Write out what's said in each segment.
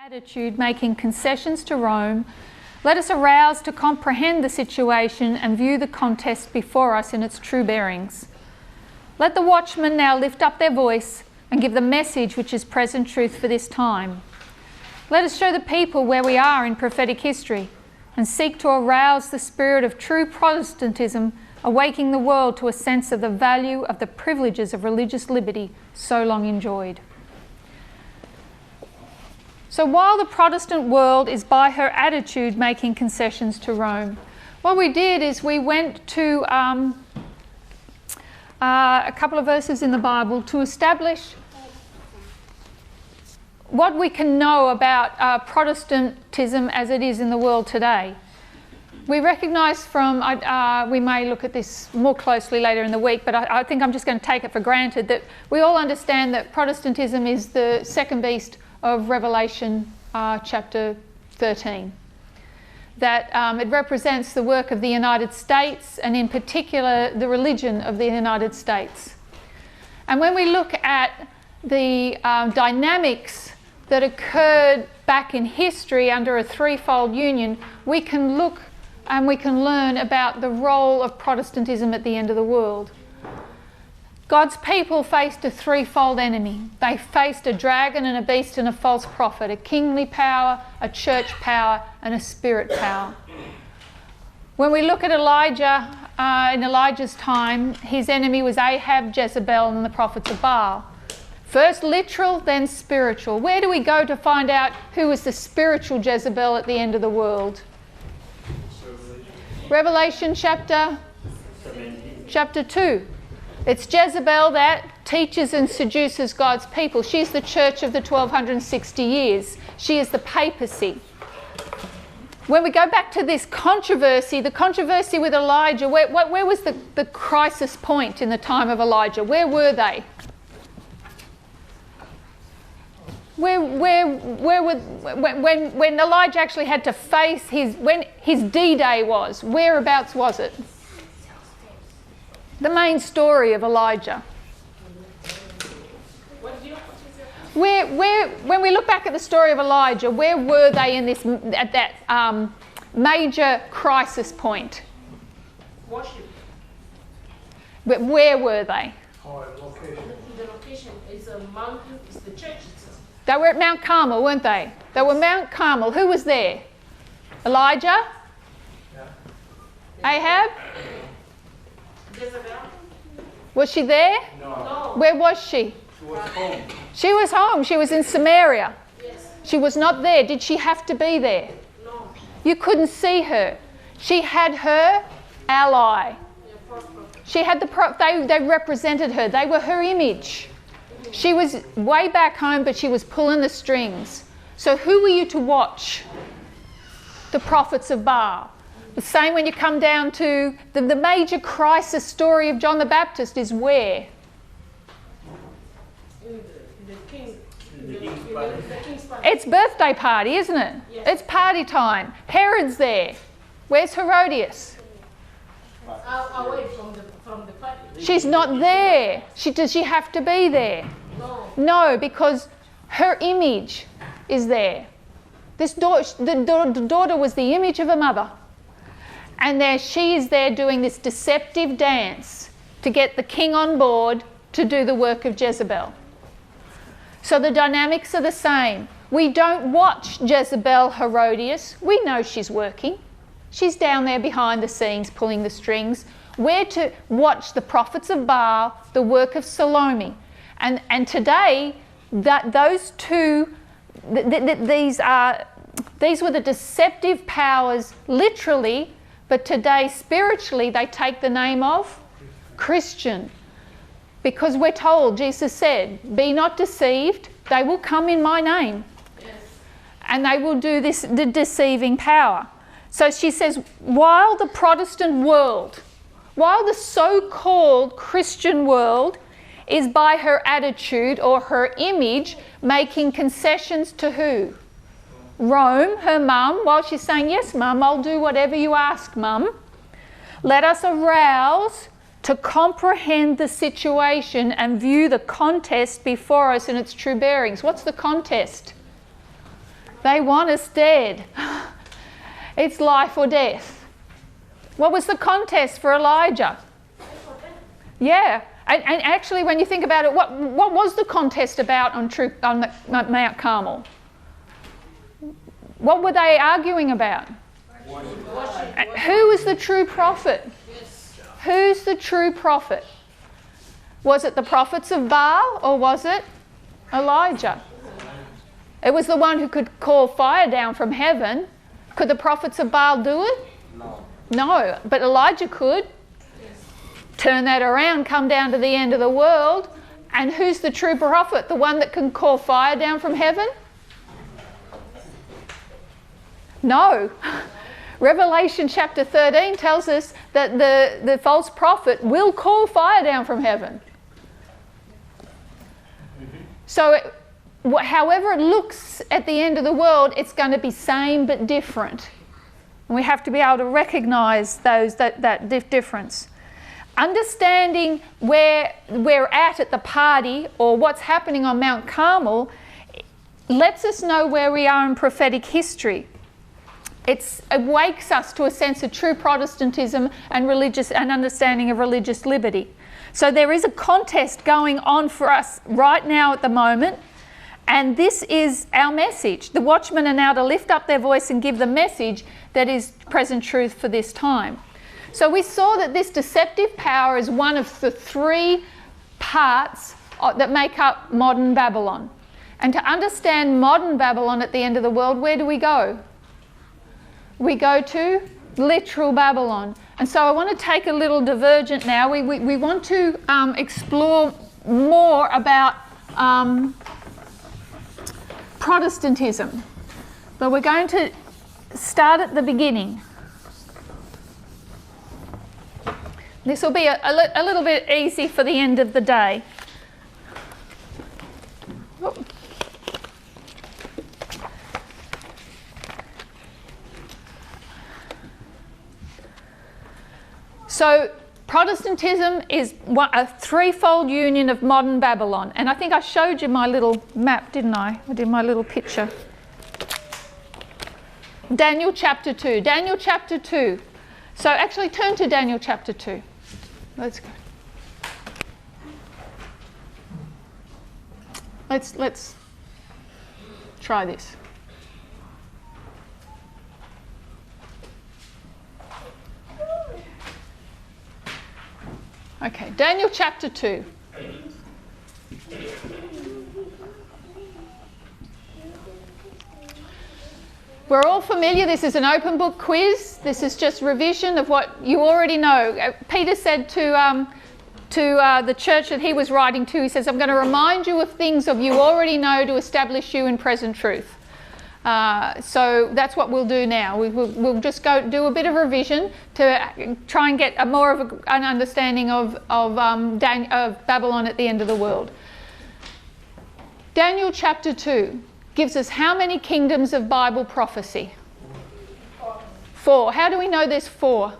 attitude, making concessions to Rome, let us arouse to comprehend the situation and view the contest before us in its true bearings. Let the watchmen now lift up their voice and give the message which is present truth for this time. Let us show the people where we are in prophetic history and seek to arouse the spirit of true Protestantism, awaking the world to a sense of the value of the privileges of religious liberty so long enjoyed. So while the Protestant world is by her attitude making concessions to Rome, what we did is we went to a couple of verses in the Bible to establish what we can know about Protestantism as it is in the world today. We recognise from, we may look at this more closely later in the week, but I think I'm just going to take it for granted that we all understand that Protestantism is the second beast of Revelation chapter 13. That it represents the work of the United States and in particular the religion of the United States. And when we look at the dynamics that occurred back in history under a threefold union, we can look and we can learn about the role of Protestantism at the end of the world. God's people faced a threefold enemy. They faced a dragon and a beast and a false prophet, a kingly power, a church power, and a spirit power. When we look at Elijah, in Elijah's time, his enemy was Ahab, Jezebel, and the prophets of Baal. First literal, then spiritual. Where do we go to find out who was the spiritual Jezebel at the end of the world? Revelation chapter 2. It's Jezebel that teaches and seduces God's people. She's the church of the 1260 years. She is the papacy. When we go back to this controversy, the controversy with Elijah, where was the crisis point in the time of Elijah? Where were they? When Elijah actually had to face when his D-Day was, whereabouts was it? The main story of Elijah. When we look back at the story of Elijah, where were they at that major crisis point? Worship. But where were they? Location. The location is a mountain. It's the church itself. They were at Mount Carmel, weren't they? They were Mount Carmel. Who was there? Elijah? Yeah. Ahab? Jezebel? Was she there? No. Where was she? She was home. She was home. She was in Samaria. Yes. She was not there. Did she have to be there? No. You couldn't see her. She had her ally. She had they represented her. They were her image. She was way back home, but she was pulling the strings. So who were you to watch? The prophets of Baal. The same when you come down to the major crisis story of John the Baptist is where? The king's palace. It's birthday party, isn't it? Yes. It's party time. Herod's there. Where's Herodias? Away from the party. She's not there. Does she have to be there? No. No, because her image is there. The daughter was the image of her mother. And there she is there doing this deceptive dance to get the king on board to do the work of Jezebel. So the dynamics are the same. We don't watch Jezebel Herodias. We know she's working. She's down there behind the scenes pulling the strings. We're to watch the prophets of Baal, the work of Salome. And today, those two, these were the deceptive powers literally, but today spiritually they take the name of Christian. Because we're told, Jesus said, be not deceived, they will come in my name. Yes. And they will do the deceiving power. So she says, while the Protestant world, while the so-called Christian world is by her attitude or her image making concessions to who? Rome, her mum, while she's saying, yes, mum, I'll do whatever you ask, mum. Let us arouse to comprehend the situation and view the contest before us in its true bearings. What's the contest? They want us dead. It's life or death. What was the contest for Elijah? Yeah. And actually, when you think about it, what was the contest about on Mount Carmel? What were they arguing about? Who was the true prophet? Who's the true prophet? Was it the prophets of Baal or was it Elijah? It was the one who could call fire down from heaven. Could the prophets of Baal do it? No, but Elijah could. Turn that around, come down to the end of the world, and who's the true prophet? The one that can call fire down from heaven? No. Revelation chapter 13 tells us that the false prophet will call fire down from heaven. So however it looks at the end of the world, it's going to be same but different. And we have to be able to recognise that difference. Understanding where we're at the party or what's happening on Mount Carmel lets us know where we are in prophetic history. It wakes us to a sense of true Protestantism and understanding of religious liberty. So there is a contest going on for us right now at the moment, and this is our message. The watchmen are now to lift up their voice and give the message that is present truth for this time. So we saw that this deceptive power is one of the three parts that make up modern Babylon. And to understand modern Babylon at the end of the world, where do we go? We go to literal Babylon. And so I want to take a little divergent now. We want to explore more about Protestantism. But we're going to start at the beginning. This will be a little bit easy for the end of the day. Oh. So Protestantism is a threefold union of modern Babylon. And I think I showed you my little map, didn't I? I did my little picture. Daniel chapter 2. Daniel chapter 2. So actually turn to Daniel chapter 2. Let's go. Let's try this. Okay, Daniel chapter 2. We're all familiar, this is an open book quiz. This is just revision of what you already know. Peter said to the church that he was writing to, he says, I'm going to remind you of things of you already know to establish you in present truth. So that's what we'll do now. We'll just go do a bit of revision to try and get more of an understanding of Babylon at the end of the world. Daniel chapter 2 gives us how many kingdoms of Bible prophecy? 4. How do we know there's 4?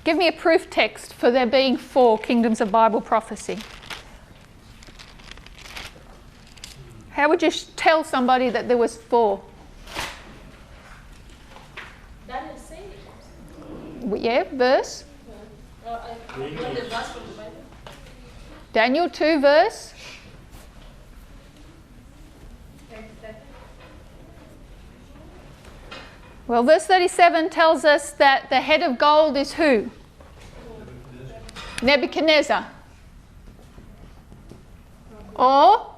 Give me a proof text for there being 4 kingdoms of Bible prophecy. How would you tell somebody that there was 4? Daniel said it. Yeah, verse? The verse from the Bible. Daniel 2 verse? Well, verse 37 tells us that the head of gold is who? Nebuchadnezzar. Or?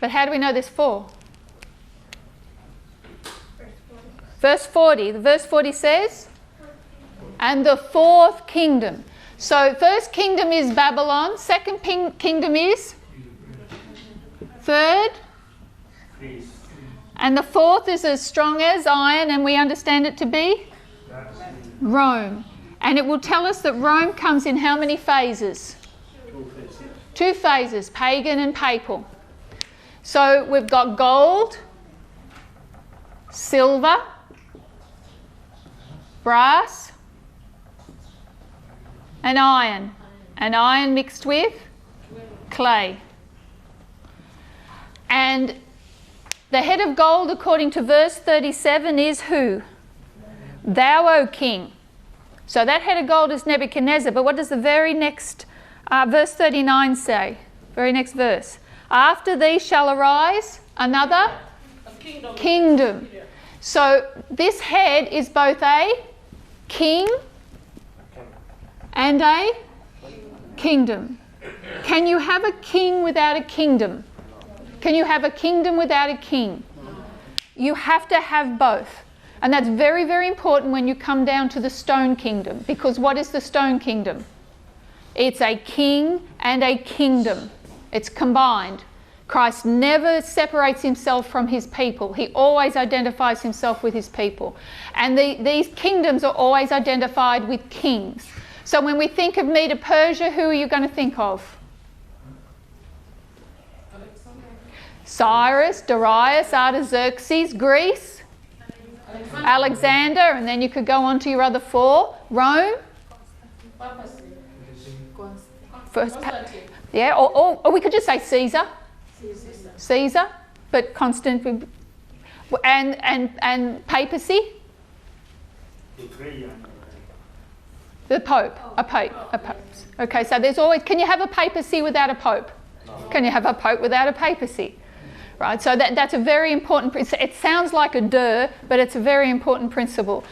But how do we know there's 4? Verse 40. Verse 40 says, and the 4th kingdom. So first kingdom is Babylon. Second kingdom is? 3rd. And the 4th is as strong as iron, and we understand it to be? Rome. And it will tell us that Rome comes in how many phases? 2 phases, pagan and papal. So we've got gold, silver, brass, and iron. And iron mixed with clay. And the head of gold, according to verse 37, is who? Thou, O king. So that head of gold is Nebuchadnezzar. But what does the very next, verse 39 say? Very next verse. After thee shall arise another kingdom. So this head is both a king and a kingdom. Can you have a king without a kingdom? Can you have a kingdom without a king? You have to have both. And that's very, very important when you come down to the stone kingdom. Because what is the stone kingdom? It's a king and a kingdom. It's combined. Christ never separates himself from his people. He always identifies himself with his people. And these kingdoms are always identified with kings. So when we think of Medo-Persia, who are you going to think of? Cyrus, Darius, Artaxerxes. Greece, Alexander, and then you could go on to your other four. Rome, yeah, or we could just say Caesar. Caesar, but Constantine, and papacy. The Pope, a Pope. Okay, so there's always. Can you have a papacy without a Pope? No. Can you have a Pope without a papacy? Right, so that's a very important principle. It sounds like a but it's a very important principle.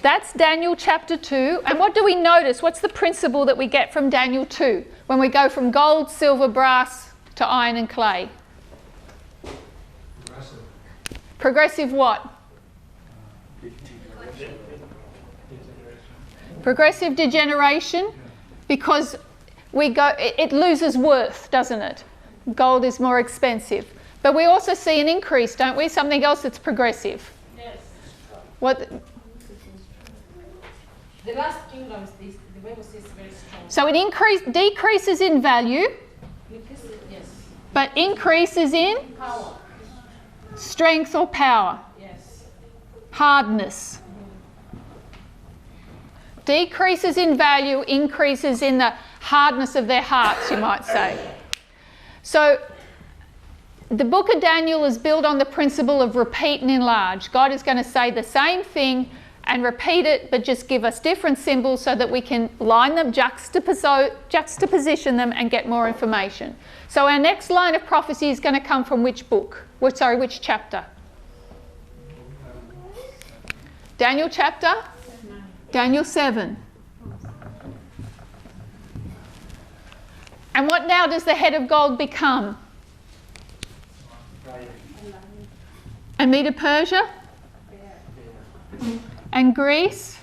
That's Daniel chapter 2. And what do we notice? What's the principle that we get from Daniel 2 when we go from gold, silver, brass to iron and clay? Progressive what? Progressive degeneration, because it loses worth, doesn't it? Gold is more expensive. But we also see an increase, don't we? Something else that's progressive. Yes. What? The last kingdoms, the Bible says very strong. So it decreases in value, Yes. but increases in Power. strength or power. Yes. Hardness. Decreases in value, increases in the hardness of their hearts, you might say. So the book of Daniel is built on the principle of repeat and enlarge. God is going to say the same thing and repeat it, but just give us different symbols so that we can line them, juxtaposition them and get more information. So our next line of prophecy is going to come from which book? Which chapter? Daniel chapter? Daniel 7. And what now does the head of gold become? And Medo-Persia? And Greece?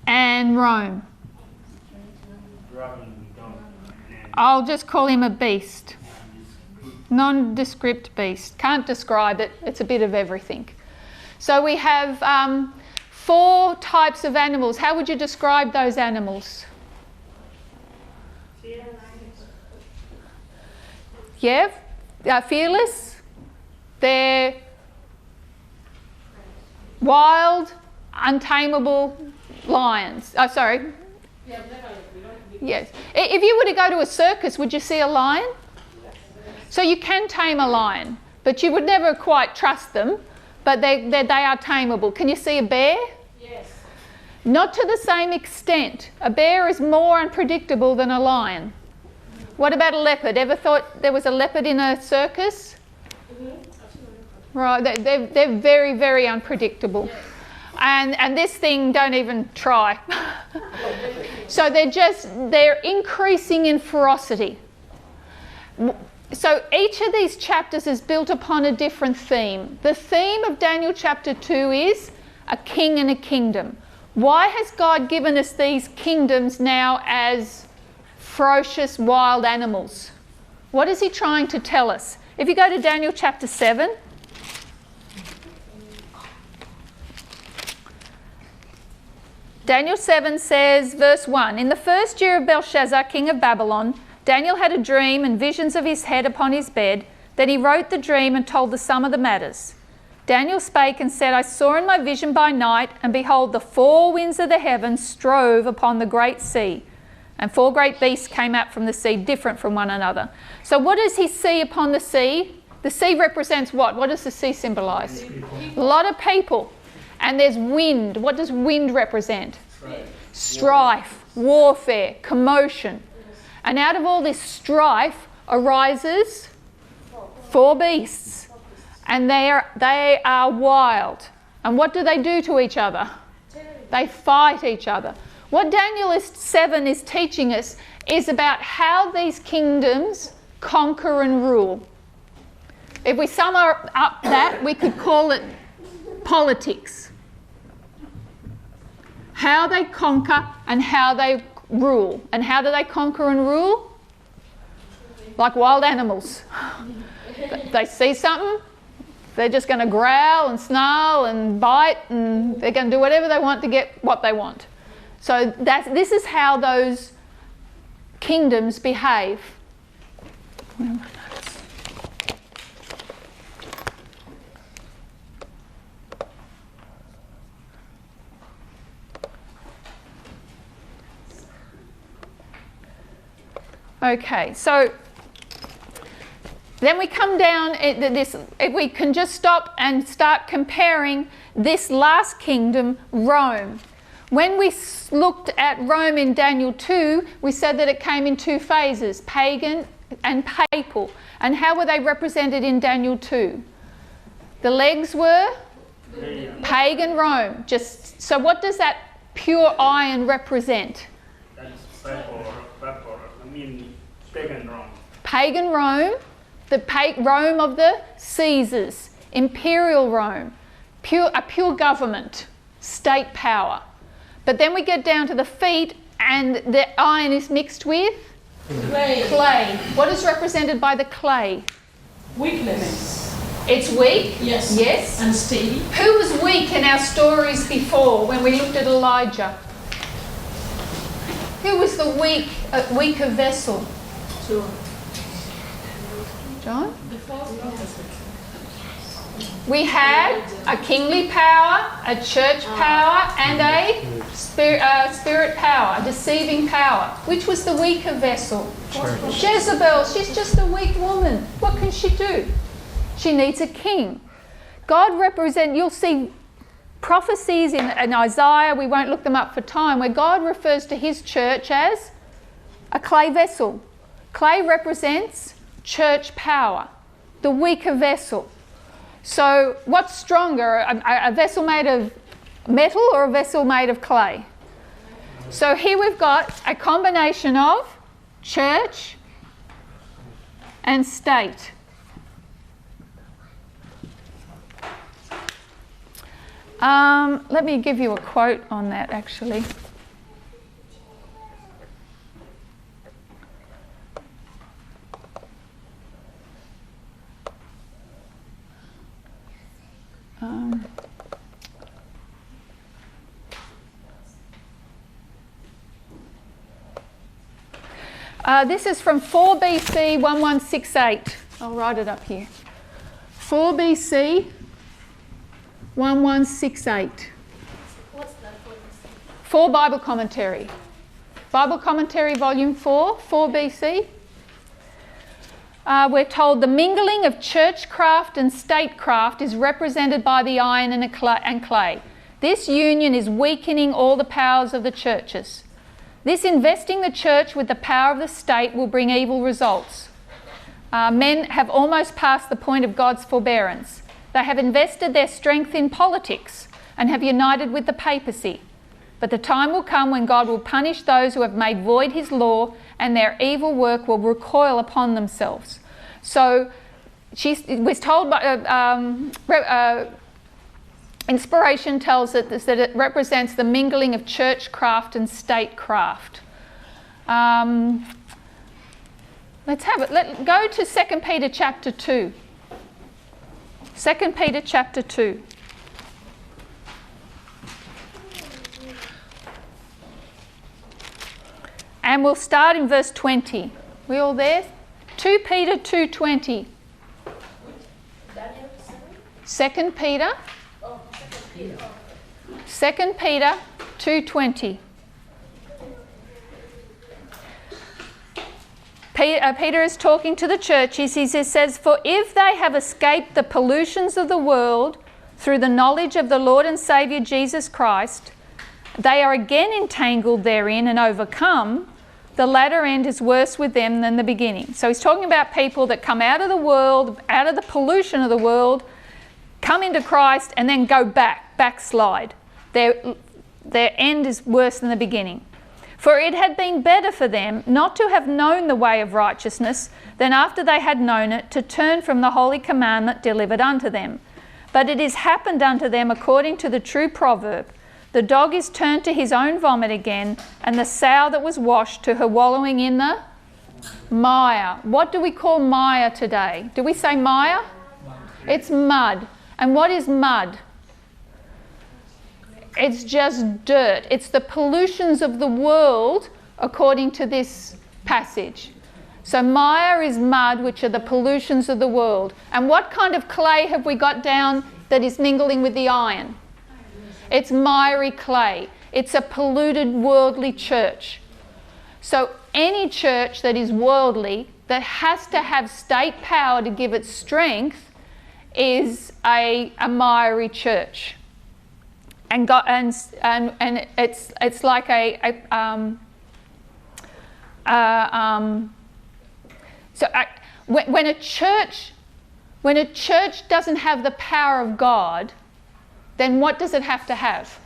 And Rome? I'll just call him a beast. Nondescript beast. Can't describe it. It's a bit of everything. So we have 4 types of animals. How would you describe those animals? Yeah, fearless. They're wild, untamable lions. Oh, sorry. Yes. If you were to go to a circus, would you see a lion? So you can tame a lion, but you would never quite trust them. But they are tameable. Can you see a bear? Yes. Not to the same extent. A bear is more unpredictable than a lion. What about a leopard? Ever thought there was a leopard in a circus? Mm-hmm. Right, they're very, very unpredictable. Yes. And this thing, don't even try. So they're increasing in ferocity. So each of these chapters is built upon a different theme. The theme of Daniel chapter 2 is a king and a kingdom. Why has God given us these kingdoms now as ferocious wild animals? What is he trying to tell us? If you go to Daniel chapter 7, Daniel 7 says, verse 1, in the first year of Belshazzar, king of Babylon, Daniel had a dream and visions of his head upon his bed. Then he wrote the dream and told the sum of the matters. Daniel spake and said, I saw in my vision by night, and behold, the four winds of the heavens strove upon the great sea, and four great beasts came out from the sea, different from one another. So what does he see upon the sea? The sea represents what? What does the sea symbolise? A lot of people. And there's wind. What does wind represent? Strife, warfare, commotion. And out of all this strife arises four beasts. And they are wild. And what do they do to each other? They fight each other. What Daniel 7 is teaching us is about how these kingdoms conquer and rule. If we sum up that, we could call it politics. How they conquer and how they rule. And how do they conquer and rule? Like wild animals. They see something, they're just going to growl and snarl and bite, and they're going to do whatever they want to get what they want. So this is how those kingdoms behave. Okay, so then we come down at this, if we can just stop and start comparing this last kingdom, Rome. When we looked at Rome in Daniel 2, we said that it came in two phases, pagan and papal. And how were they represented in Daniel 2? The legs were pagan Rome. So what does that pure iron represent? That is pagan Rome. Pagan Rome, the Rome of the Caesars, imperial Rome, a pure government, state power. But then we get down to the feet, and the iron is mixed with clay. What is represented by the clay? Weakness. It's weak? Yes. Yes. And steady. Who was weak in our stories before when we looked at Elijah? Who was the weaker vessel? John? We had a kingly power, a church power, and a spirit power, a deceiving power. Which was the weaker vessel? Church. Jezebel. She's just a weak woman. What can she do? She needs a king. God you'll see prophecies in Isaiah, we won't look them up for time, where God refers to his church as a clay vessel. Clay represents church power, the weaker vessel. So what's stronger, a vessel made of metal or a vessel made of clay? So here we've got a combination of church and state. Let me give you a quote on that actually. This is from 4 BC 1168. I'll write it up here. 4 BC 1168. What's that for? 4 Bible Commentary. Bible Commentary Volume 4, 4 BC. We're told the mingling of churchcraft and statecraft is represented by the iron and clay. This union is weakening all the powers of the churches. This investing the church with the power of the state will bring evil results. Men have almost passed the point of God's forbearance. They have invested their strength in politics and have united with the papacy. But the time will come when God will punish those who have made void his law, and their evil work will recoil upon themselves. So she was told by inspiration tells us that it represents the mingling of churchcraft and statecraft. Let's have it. Let's go to 2 Peter chapter 2. 2 Peter chapter 2. And we'll start in verse 20. We all there? 2 Peter 2:20. 2 Peter. 2 Peter 2:20. Peter is talking to the churches. He says, "For if they have escaped the pollutions of the world through the knowledge of the Lord and Saviour Jesus Christ, they are again entangled therein and overcome. The latter end is worse with them than the beginning." So he's talking about people that come out of the world, out of the pollution of the world, come into Christ and then go backslide. Their end is worse than the beginning. "For it had been better for them not to have known the way of righteousness than after they had known it to turn from the holy commandment delivered unto them. But it is happened unto them according to the true proverb, the dog is turned to his own vomit again, and the sow that was washed to her wallowing in the mire." What do we call mire today? Do we say mire? It's mud. And what is mud? It's just dirt. It's the pollutions of the world according to this passage. So mire is mud, which are the pollutions of the world. And what kind of clay have we got down that is mingling with the iron? It's miry clay. It's a polluted worldly church. So any church that is worldly, that has to have state power to give it strength, is a miry church. And it's like when a church doesn't have the power of God, then what does it have to have?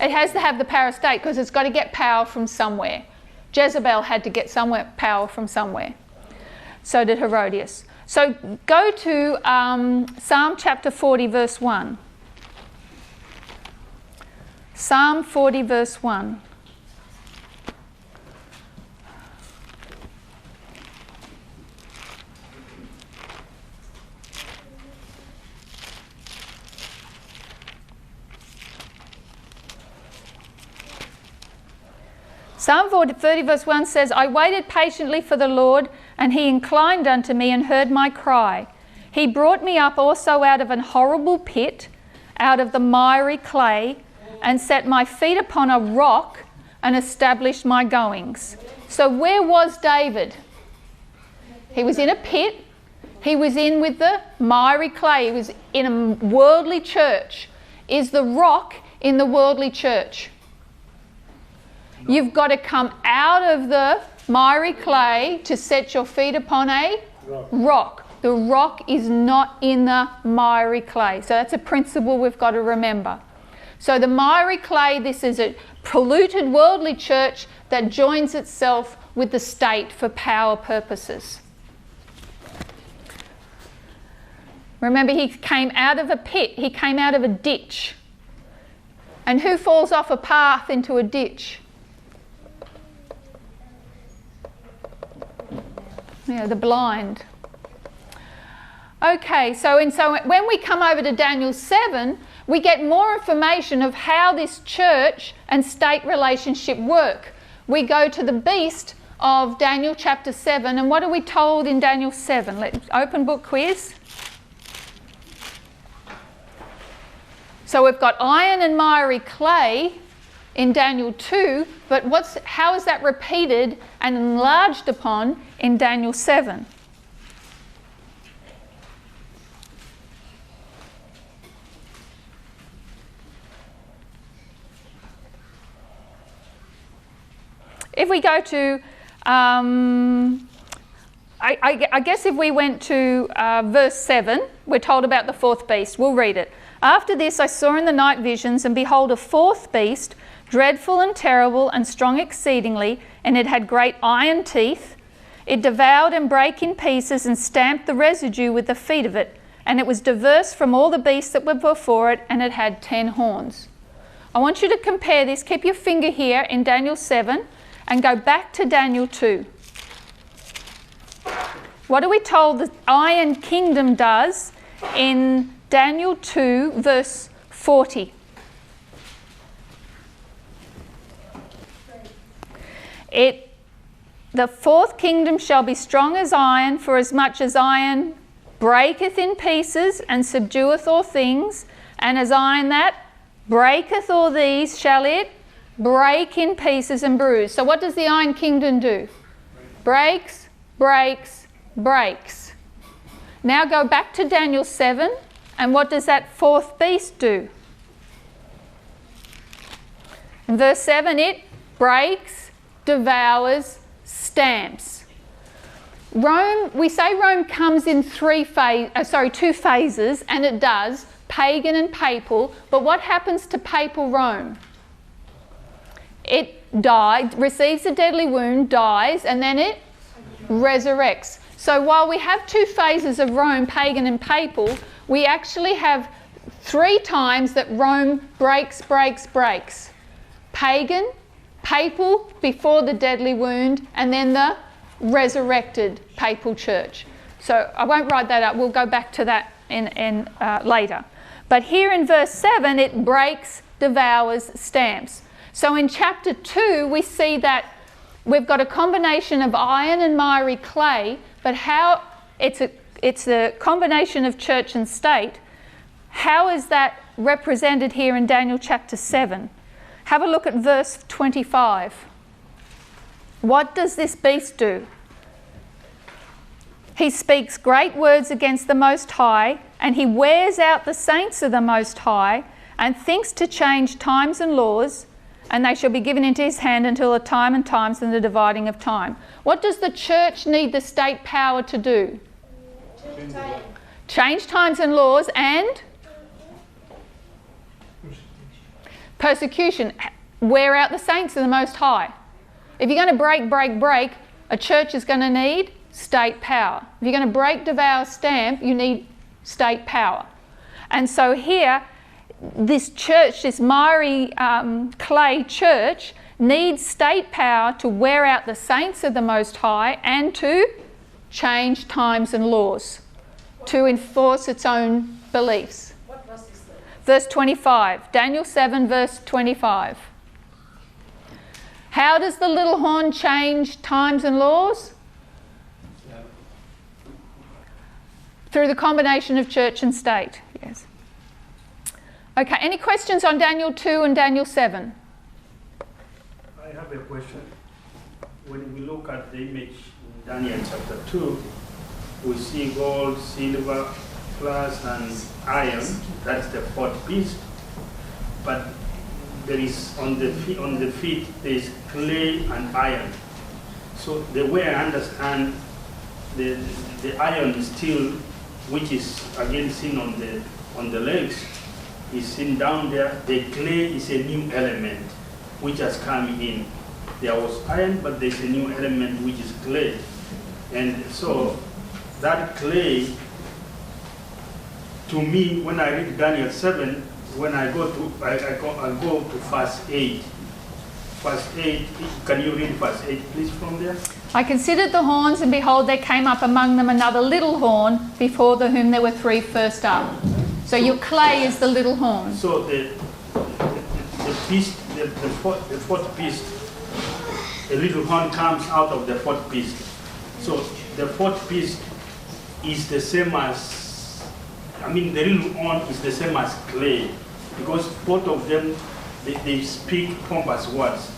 It has to have the power of state, because it's got to get power from somewhere. Jezebel had to get power from somewhere. So did Herodias. So go to Psalm chapter 40 verse 1. Psalm 40 verse 1. Psalm 30 verse 1 says, "I waited patiently for the Lord, and he inclined unto me and heard my cry. He brought me up also out of an horrible pit, out of the miry clay, and set my feet upon a rock and established my goings." So where was David? He was in a pit. He was in with the miry clay. He was in a worldly church. Is the rock in the worldly church? You've got to come out of the miry clay to set your feet upon a rock. The rock is not in the miry clay. So that's a principle we've got to remember. So the miry clay, this is a polluted worldly church that joins itself with the state for power purposes. Remember, he came out of a pit. He came out of a ditch. And who falls off a path into a ditch? Yeah, the blind. Okay, so when we come over to Daniel 7, we get more information of how this church and state relationship work. We go to the beast of Daniel chapter 7, and what are we told in Daniel 7? Let's open book quiz. So we've got iron and miry clay in Daniel 2, but how is that repeated and enlarged upon in Daniel 7? If we go to, I guess if we went to verse 7, we're told about the fourth beast. We'll read it. "After this I saw in the night visions, and behold, a fourth beast, dreadful and terrible and strong exceedingly, and it had great iron teeth. It devoured and brake in pieces and stamped the residue with the feet of it. And it was diverse from all the beasts that were before it, and it had 10 horns. I want you to compare this. Keep your finger here in Daniel 7 and go back to Daniel 2. What are we told the Iron Kingdom does in Daniel 2 verse 40? The fourth kingdom shall be strong as iron, for as much as iron breaketh in pieces and subdueth all things, and as iron that breaketh all these, shall it break in pieces and bruise. So what does the Iron Kingdom do? Breaks, breaks, breaks. Now go back to Daniel 7, and what does that fourth beast do? In verse 7, it breaks, devours, stamps. Rome, we say Rome comes in two phases, and it does, pagan and papal, but what happens to papal Rome? It died, receives a deadly wound, dies, and then it resurrects. So while we have two phases of Rome, pagan and papal, we actually have 3 times that Rome breaks, breaks, breaks. Pagan, papal before the deadly wound, and then the resurrected papal church. So I won't write that up, we'll go back to that in later. But here in verse 7, it breaks, devours, stamps. So in chapter 2, we see that we've got a combination of iron and miry clay, but how it's a combination of church and state. How is that represented here in Daniel chapter 7? Have a look at verse 25. What does this beast do? He speaks great words against the Most High, and he wears out the saints of the Most High, and thinks to change times and laws, and they shall be given into his hand until the time and times and the dividing of time. What does the church need the state power to do? Change times and laws and persecution. Wear out the saints of the Most High. If you're going to break, break, break, a church is going to need state power. If you're going to break, devour, stamp, you need state power. And so here, this church, this miry clay church, needs state power to wear out the saints of the Most High and to change times and laws, to enforce its own beliefs. What verse is that? Verse 25, Daniel 7, verse 25. How does the little horn change times and laws? Through the combination of church and state. Yes. Okay, any questions on Daniel 2 and Daniel 7? I have a question. When we look at the image in Daniel chapter 2, we see gold, silver, brass, and iron. That's the fourth beast. But there is on the feet there is clay and iron. So the way I understand the iron is still, which is again seen on the legs, is seen down there. The clay is a new element which has come in. There was iron, but there's a new element which is clay. And so that clay, to me, when I read Daniel 7, when I go to verse 8. Verse 8, can you read verse 8 please from there? I considered the horns, and behold, there came up among them another little horn, before whom there were 3 first up. So your clay is the little horn. So the beast, the fourth beast, a little horn comes out of the fourth beast. So the fourth beast is the same as, the little horn is the same as clay, because both of them, they speak pompous words.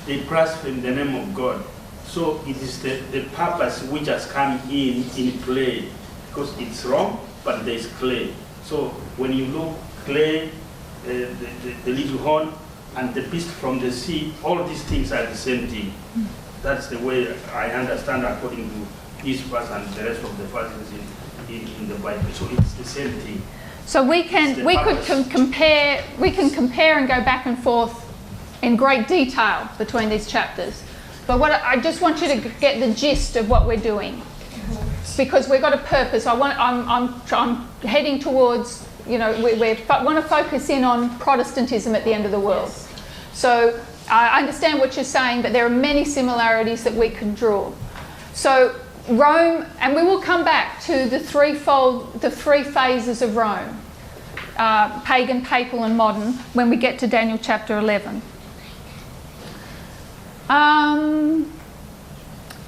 They blaspheme the name of God. So it is the purpose which has come in play, because it's wrong, but there's clay. So when you look, clay, the little horn, and the beast from the sea, all these things are the same thing. That's the way I understand according to this verse and the rest of the verses in the Bible. So it's the same thing. So we can compare and go back and forth in great detail between these chapters. But I just want you to get the gist of what we're doing, because we've got a purpose. I'm heading towards, we want to focus in on Protestantism at the end of the world. So I understand what you're saying, but there are many similarities that we can draw. So Rome, and we will come back to the 3 phases of Rome, pagan, papal and modern, when we get to Daniel chapter 11.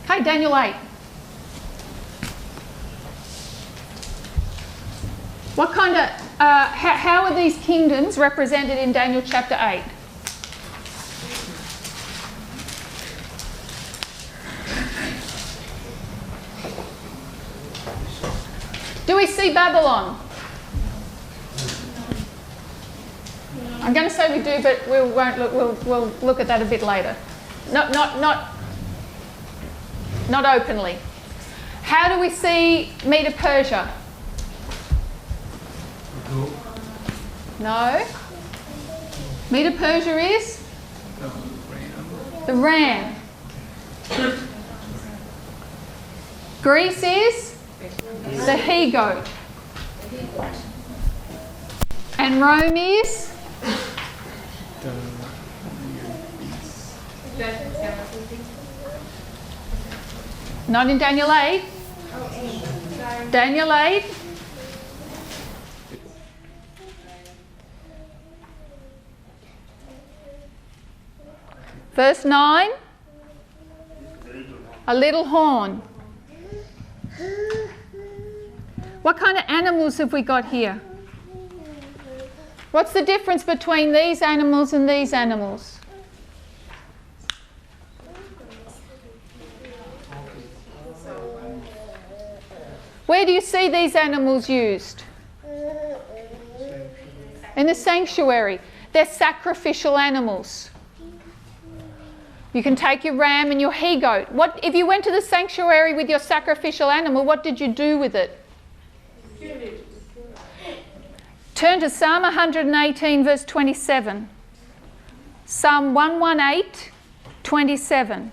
Okay, Daniel 8. What kind of, how are these kingdoms represented in Daniel chapter 8? Do we see Babylon? I'm going to say we do, but we won't look. We'll look at that a bit later. Not openly. How do we see Medo-Persia? No. Medo-Persia is the ram. Greece is the he-goat. And Rome is? Not in Daniel 8. Daniel 8. Verse 9. A little horn. What kind of animals have we got here? What's the difference between these animals and these animals? Where do you see these animals used? In the sanctuary. They're sacrificial animals. You can take your ram and your he-goat. What if you went to the sanctuary with your sacrificial animal, what did you do with it? Turn to Psalm 118 verse 27. Psalm 118, 27.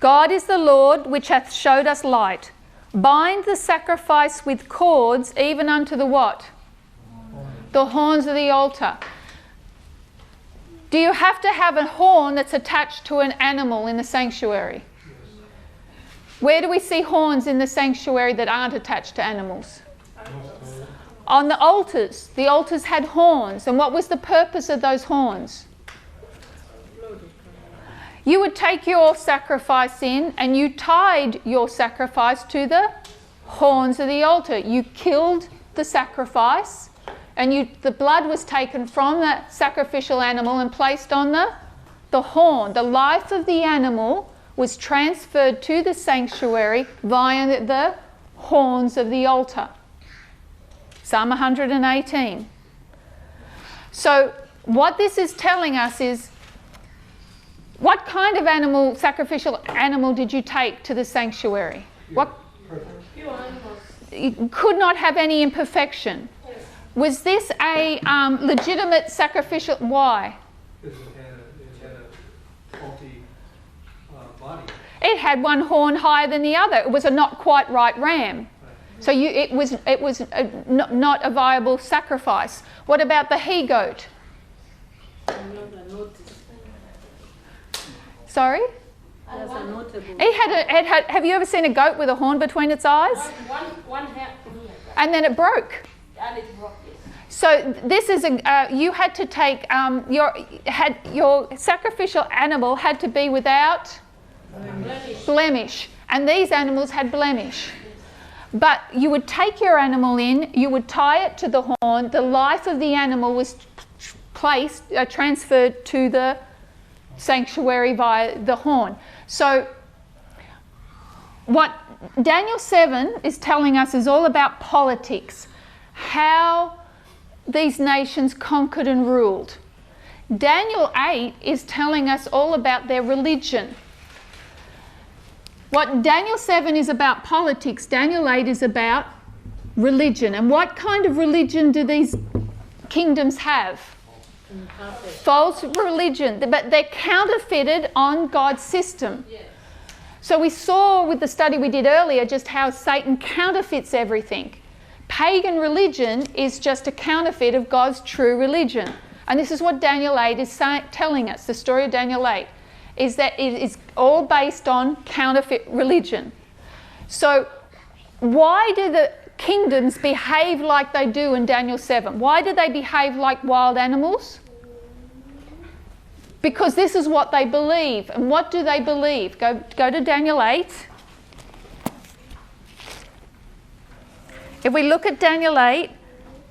God is the Lord which hath showed us light. Bind the sacrifice with cords even unto the what? The horns of the altar. Do you have to have a horn that's attached to an animal in the sanctuary? Where do we see horns in the sanctuary that aren't attached to animals? On the altars. The altars had horns. And what was the purpose of those horns? You would take your sacrifice in and you tied your sacrifice to the horns of the altar. You killed the sacrifice and the blood was taken from the sacrificial animal and placed on the horn. The life of the animal was transferred to the sanctuary via the horns of the altar. Psalm 118. So what this is telling us is, what kind of animal, sacrificial animal, did you take to the sanctuary? What? It could not have any imperfection. Was this a legitimate sacrificial? Why? Because it had a faulty body. It had one horn higher than the other. It was a not quite right ram. So it was not a viable sacrifice. What about the he-goat? Sorry? It had, have you ever seen a goat with a horn between its eyes? One hair. And then it broke. And it broke, yes. So this is you had to take your sacrificial animal had to be without blemish, and these animals had blemish. But you would take your animal in, you would tie it to the horn. The life of the animal was transferred to the sanctuary via the horn. So what Daniel 7 is telling us is all about politics, how these nations conquered and ruled. Daniel 8 is telling us all about their religion. What Daniel 7 is about politics, Daniel 8 is about religion. And what kind of religion do these kingdoms have? False religion, but they're counterfeited on God's system. Yes. So we saw with the study we did earlier just how Satan counterfeits everything. Pagan religion is just a counterfeit of God's true religion. And this is what Daniel 8 is telling us. The story of Daniel 8 is that it is all based on counterfeit religion. So why do the kingdoms behave like they do in Daniel 7? Why do they behave like wild animals? because this is what they believe. And what do they believe? Go to Daniel 8. If we look at Daniel 8,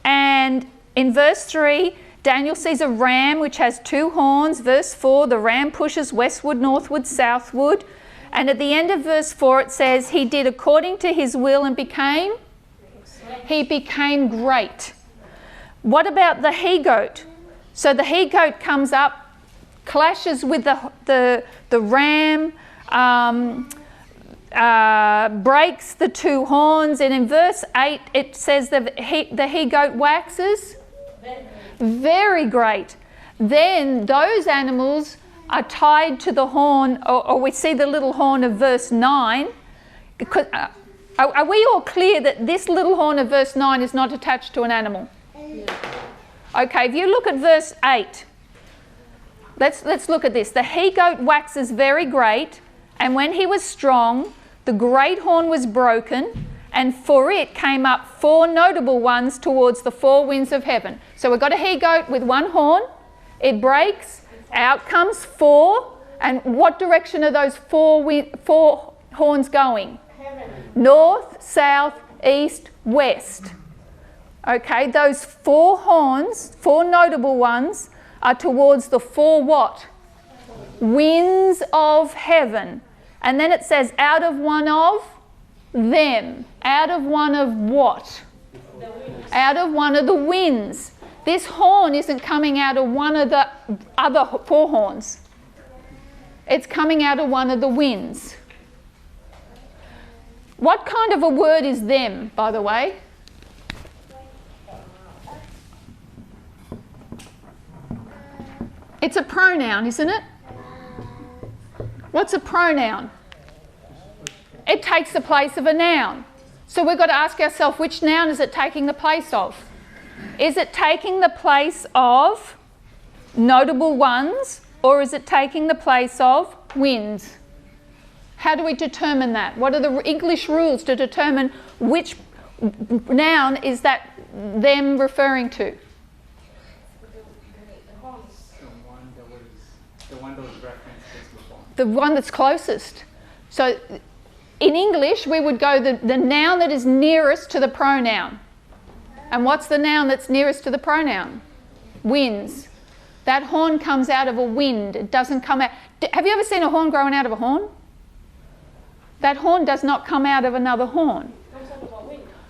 and in verse 3, Daniel sees a ram which has 2 horns. Verse 4, the ram pushes westward, northward, southward. And at the end of verse 4 it says, he did according to his will and became? He became great. What about the he-goat? So the he-goat comes up, clashes with the ram, breaks the 2 horns, and in verse 8 it says that the he-goat waxes very great. Then those animals are tied to the horn, or we see the little horn of verse 9. Because, are we all clear that this little horn of verse 9 is not attached to an animal? Okay, if you look at verse 8, let's look at this. The he-goat waxes very great, and when he was strong, the great horn was broken, and for it came up 4 notable ones towards the 4 winds of heaven. So we've got a he-goat with 1 horn, it breaks, out comes 4, and what direction are those 4 horns going? Heaven. North, south, east, west. Okay, those 4 horns, 4 notable ones, are towards the 4 what? Winds of heaven. And then it says, out of one of them. Out of one of what? Out of one of the winds. This horn isn't coming out of one of the other 4 horns. It's coming out of one of the winds. What kind of a word is them, by the way? It's a pronoun, isn't it? What's a pronoun? It takes the place of a noun. So we've got to ask ourselves, which noun is it taking the place of? Is it taking the place of notable ones, or is it taking the place of winds? How do we determine that? What are the English rules to determine which noun is that them referring to? The one that was referenced just before. The one that's closest. So in English, we would go the noun that is nearest to the pronoun. And what's the noun that's nearest to the pronoun? Winds. That horn comes out of a wind. It doesn't come out. Have you ever seen a horn growing out of a horn? That horn does not come out of another horn.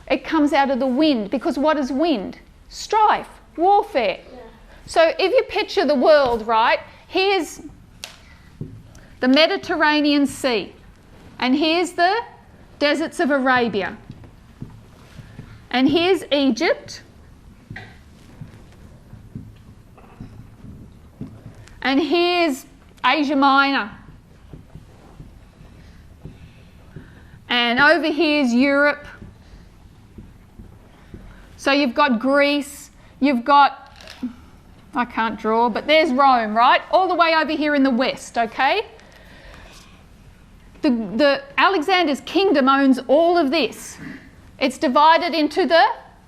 It comes out of the wind, because what is wind? Strife, warfare. Yeah. So if you picture the world, right, here's the Mediterranean Sea, and here's the deserts of Arabia, and here's Egypt, and here's Asia Minor, and over here's Europe. So you've got Greece, you've got, I can't draw, but there's Rome, right? All the way over here in the west, okay? The Alexander's kingdom owns all of this. It's divided into the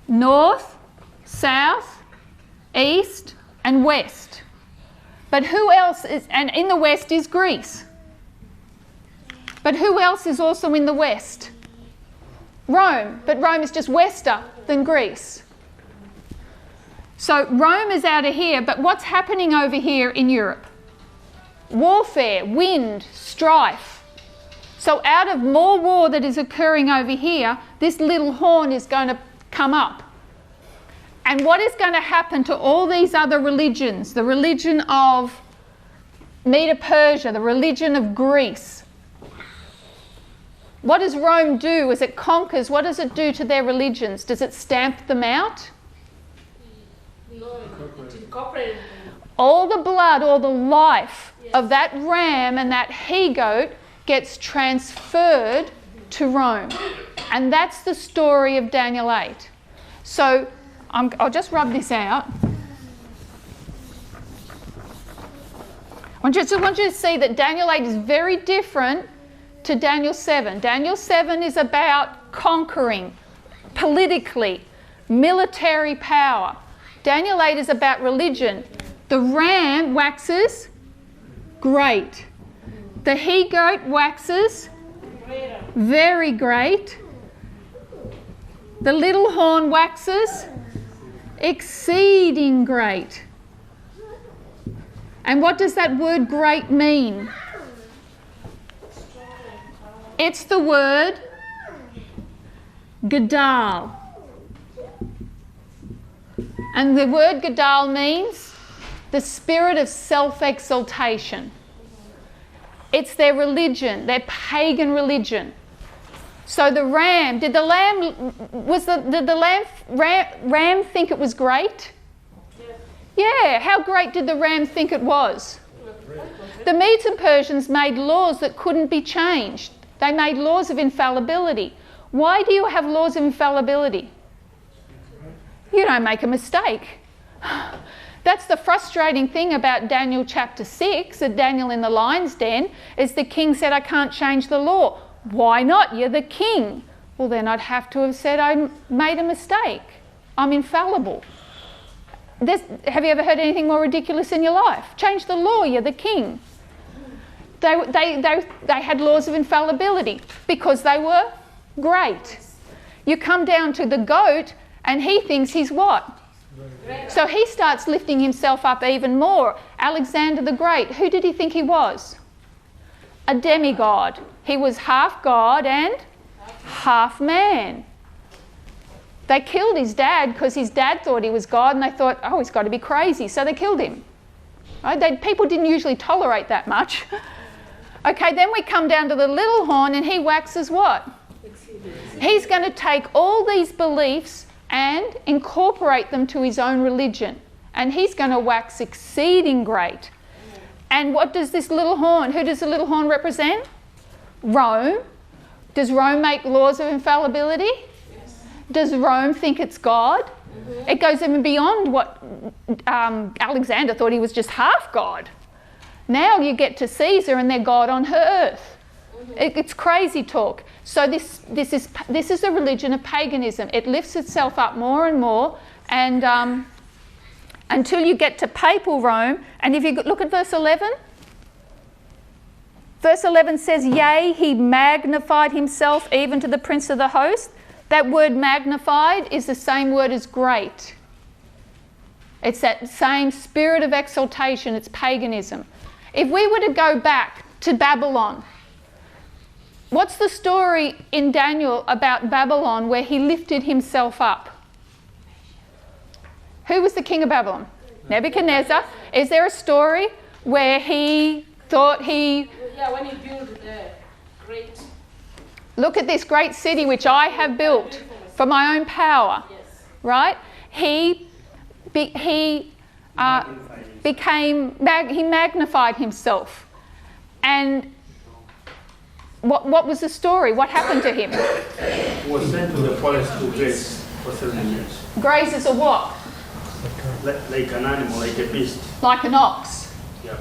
north, south, east, and west. But who else is, and in the west is Greece. But who else is also in the west? Rome, but Rome is just wester than Greece. So Rome is out of here, but what's happening over here in Europe? Warfare, wind, strife. So out of more war that is occurring over here, this little horn is going to come up. And what is going to happen to all these other religions? The religion of Medo-Persia, the religion of Greece. What does Rome do as it conquers? What does it do to their religions? Does it stamp them out? No, it incorporated. All the blood, all the life of that ram and that he-goat gets transferred to Rome. And that's the story of Daniel 8. So I'll just rub this out. I want you to see that Daniel 8 is very different to Daniel 7. Daniel 7 is about conquering politically, military power. Daniel 8 is about religion. The ram waxes great. The he-goat waxes very great. The little horn waxes exceeding great. And what does that word great mean? It's the word gadal. And the word gadal means the spirit of self-exaltation. It's their religion, their pagan religion. So the ram, did the ram think it was great? Yeah, how great did the ram think it was? The Medes and Persians made laws that couldn't be changed. They made laws of infallibility. Why do you have laws of infallibility? You don't make a mistake. That's the frustrating thing about Daniel chapter 6, that Daniel in the lion's den, is the king said, I can't change the law. Why not? You're the king. Well, then I'd have to have said I made a mistake. I'm infallible. Have you ever heard anything more ridiculous in your life? Change the law, you're the king. They had laws of infallibility because they were great. You come down to the goat and he thinks he's what? So he starts lifting himself up even more. Alexander the Great, who did he think he was? A demigod. He was half God and half man. They killed his dad because his dad thought he was God and they thought, oh, he's got to be crazy, so they killed him. Right? People didn't usually tolerate that much. Okay, then we come down to the little horn and he waxes what? He's going to take all these beliefs and incorporate them to his own religion. And he's going to wax exceeding great. And what does this little horn, who does the little horn represent? Rome. Does Rome make laws of infallibility? Yes. Does Rome think it's God? Mm-hmm. It goes even beyond what Alexander thought he was just half God. Now you get to Caesar and they're God on earth. It's crazy talk. So this is the religion of paganism. It lifts itself up more and more, and until you get to papal Rome. And if you look at verse 11, verse 11 says, "Yea, he magnified himself even to the prince of the host." That word magnified is the same word as great. It's that same spirit of exaltation. It's paganism. If we were to go back to Babylon, what's the story in Daniel about Babylon where he lifted himself up? Who was the king of Babylon? Nebuchadnezzar. Is there a story where he thought he... Yeah, when he built the great... Look at this great city which I have built for my own power. Yes. Right? He magnified himself. And what was the story? What happened to him? He was sent to the forest to graze for 7 years. Graze is a what? Like an animal, like a beast. Like an ox. Yeah.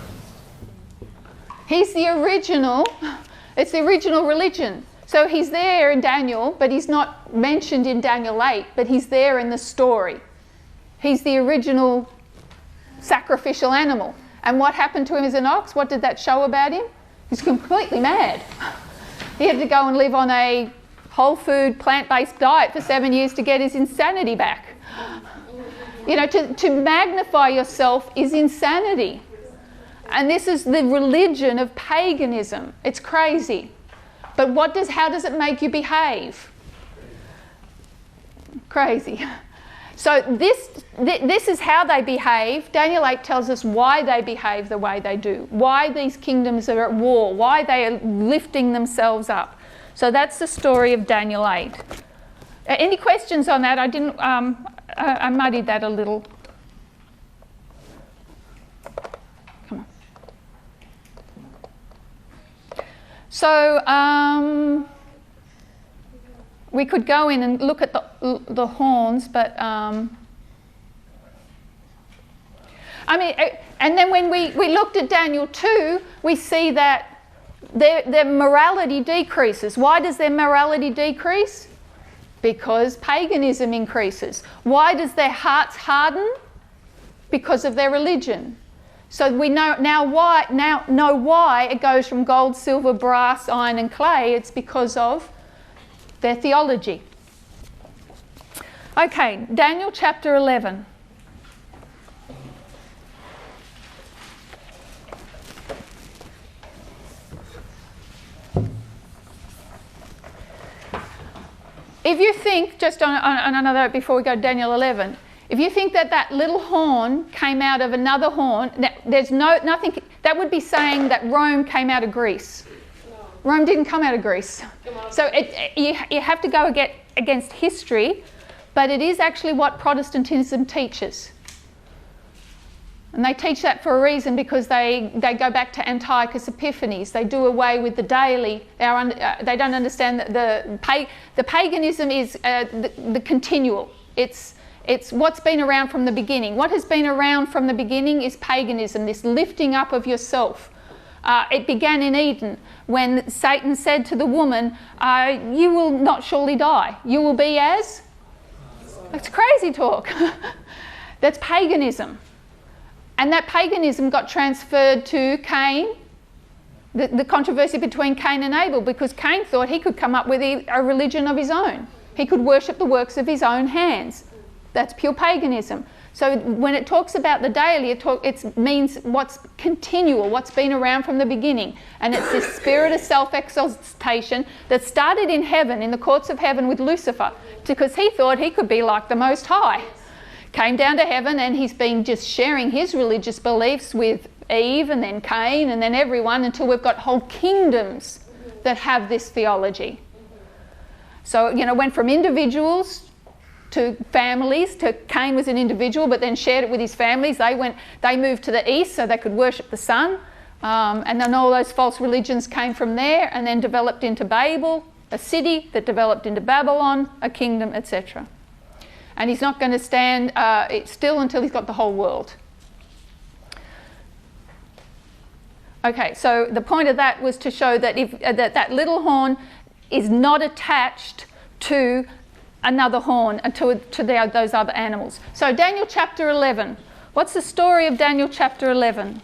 He's the original, it's the original religion. So he's there in Daniel, but he's not mentioned in Daniel 8, but he's there in the story. He's the original sacrificial animal. And what happened to him as an ox? What did that show about him? He's completely mad. He had to go and live on a whole food, plant-based diet for 7 years to get his insanity back. You know, to magnify yourself is insanity. And this is the religion of paganism. It's crazy. But how does it make you behave? Crazy. So this is how they behave. Daniel 8 tells us why they behave the way they do, why these kingdoms are at war, why they are lifting themselves up. So that's the story of Daniel 8. Any questions on that? I muddied that a little. Come on. So we could go in and look at the horns, but I mean, and then when we looked at Daniel 2, we see that their morality decreases. Why does their morality decrease? Because paganism increases. Why does their hearts harden? Because of their religion. So we know why it goes from gold, silver, brass, iron and clay. It's because of their theology. Okay, Daniel chapter 11. If you think, just on another, before we go to Daniel 11, if you think that little horn came out of another horn, there's nothing, that would be saying that Rome came out of Greece. No. Rome didn't come out of Greece. So you have to go against history, but it is actually what Protestantism teaches. And they teach that for a reason, because they go back to Antiochus Epiphanes. They do away with the daily. They don't understand that the paganism is the continual. It's what's been around from the beginning. What has been around from the beginning is paganism, this lifting up of yourself. It began in Eden when Satan said to the woman, you will not surely die. You will be as... That's crazy talk. That's paganism. And that paganism got transferred to Cain, the controversy between Cain and Abel, because Cain thought he could come up with a religion of his own. He could worship the works of his own hands. That's pure paganism. So when it talks about the daily, it means what's continual, what's been around from the beginning. And it's this spirit of self-exaltation that started in heaven, in the courts of heaven with Lucifer, because he thought he could be like the Most High. Came down to heaven, and he's been just sharing his religious beliefs with Eve and then Cain and then everyone, until we've got whole kingdoms that have this theology. So, went from individuals to families. Cain was an individual, but then shared it with his families. They moved to the east so they could worship the sun. And then all those false religions came from there and then developed into Babel, a city that developed into Babylon, a kingdom, etc. And he's not going to stand still until he's got the whole world. Okay, so the point of that was to show that that little horn is not attached to another horn, to those other animals. So Daniel chapter 11. What's the story of Daniel chapter 11?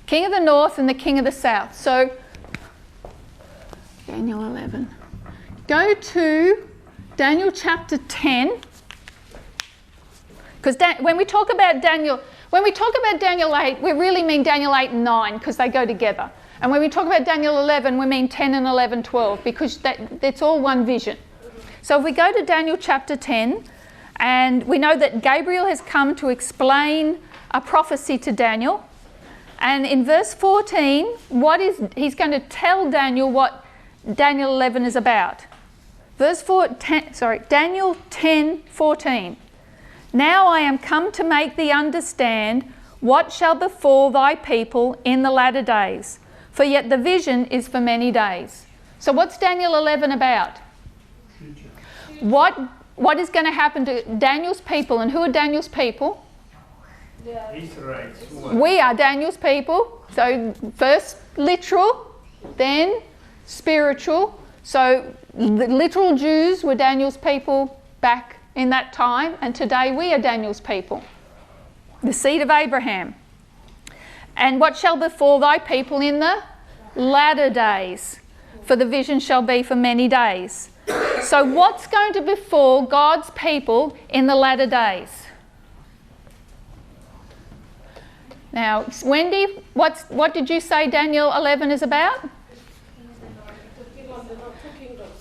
King of the north and the king of the south. So, Daniel 11. Go to Daniel chapter 10. Because when we talk about Daniel 8, we really mean Daniel 8 and 9, because they go together. And when we talk about Daniel 11, we mean 10 and 11, 12, because it's all one vision. So if we go to Daniel chapter 10, and we know that Gabriel has come to explain a prophecy to Daniel. And in verse 14, he's going to tell Daniel what Daniel 11 is about. Daniel 10:14. Now I am come to make thee understand what shall befall thy people in the latter days, for yet the vision is for many days. So what's Daniel 11 about? What is going to happen to Daniel's people, and who are Daniel's people? Israelites. We are Daniel's people. So first literal, then spiritual. So the literal Jews were Daniel's people back in that time, and today we are Daniel's people, the seed of Abraham. And what shall befall thy people in the latter days? For the vision shall be for many days. So what's going to befall God's people in the latter days? Now, Wendy, what did you say Daniel 11 is about?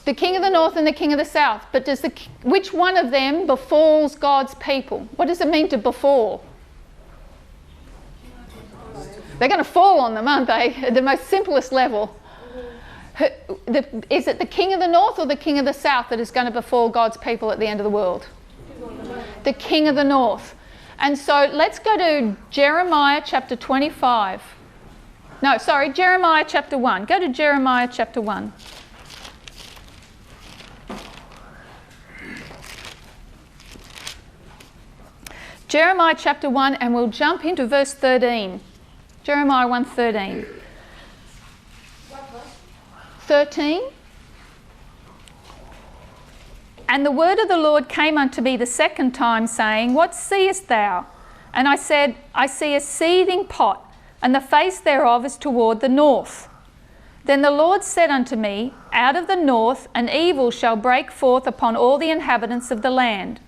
The king of the north and the king of the south. But which one of them befalls God's people? What does it mean to befall? They're going to fall on them, aren't they? At the most simplest level. Is it the king of the north or the king of the south that is going to befall God's people at the end of the world? The king of the north. And so let's go to Jeremiah chapter 25. No, sorry, Jeremiah chapter 1. Go to Jeremiah chapter 1. Jeremiah chapter 1, and we'll jump into verse 13. Jeremiah 1:13. 13. And the word of the Lord came unto me the second time, saying, What seest thou? And I said, I see a seething pot, and the face thereof is toward the north. Then the Lord said unto me, Out of the north an evil shall break forth upon all the inhabitants of the land.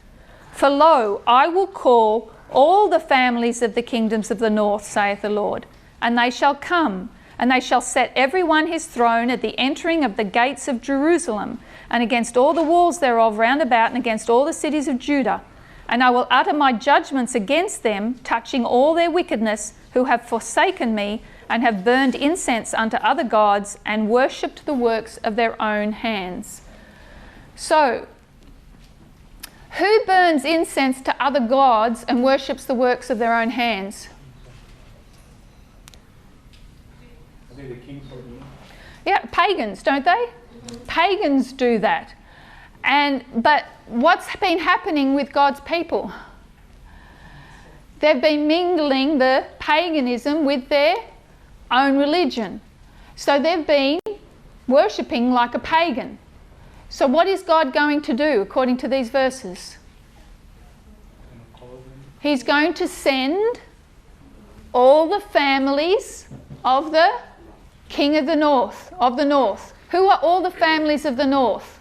For lo, I will call all the families of the kingdoms of the north, saith the Lord, and they shall come, and they shall set every one his throne at the entering of the gates of Jerusalem, and against all the walls thereof round about, and against all the cities of Judah. And I will utter my judgments against them, touching all their wickedness, who have forsaken me, and have burned incense unto other gods, and worshipped the works of their own hands. So, who burns incense to other gods and worships the works of their own hands? Are they the king for the Yeah, pagans, don't they? Pagans do that. But what's been happening with God's people? They've been mingling the paganism with their own religion. So they've been worshipping like a pagan. So what is God going to do according to these verses? He's going to send all the families of the king of the north, Who are all the families of the north?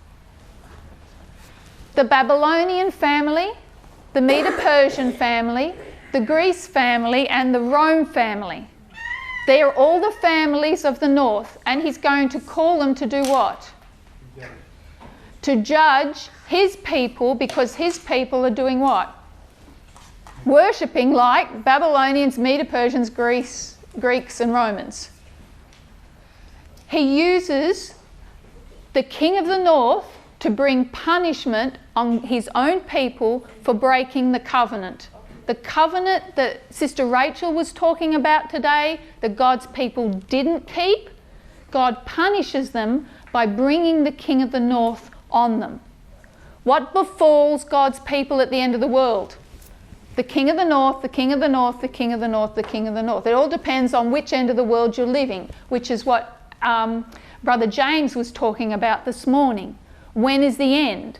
The Babylonian family, the Medo-Persian family, the Greece family, and the Rome family. They are all the families of the north, and he's going to call them to do what? To judge his people, because his people are doing what? Worshipping like Babylonians, Medo-Persians, Greeks and Romans. He uses the king of the north to bring punishment on his own people for breaking the covenant. The covenant that Sister Rachel was talking about today, that God's people didn't keep, God punishes them by bringing the king of the north on them. What befalls God's people at the end of the world? The king of the north, the king of the north, the king of the north, the king of the north. It all depends on which end of the world you're living, which is what Brother James was talking about this morning. When is the end?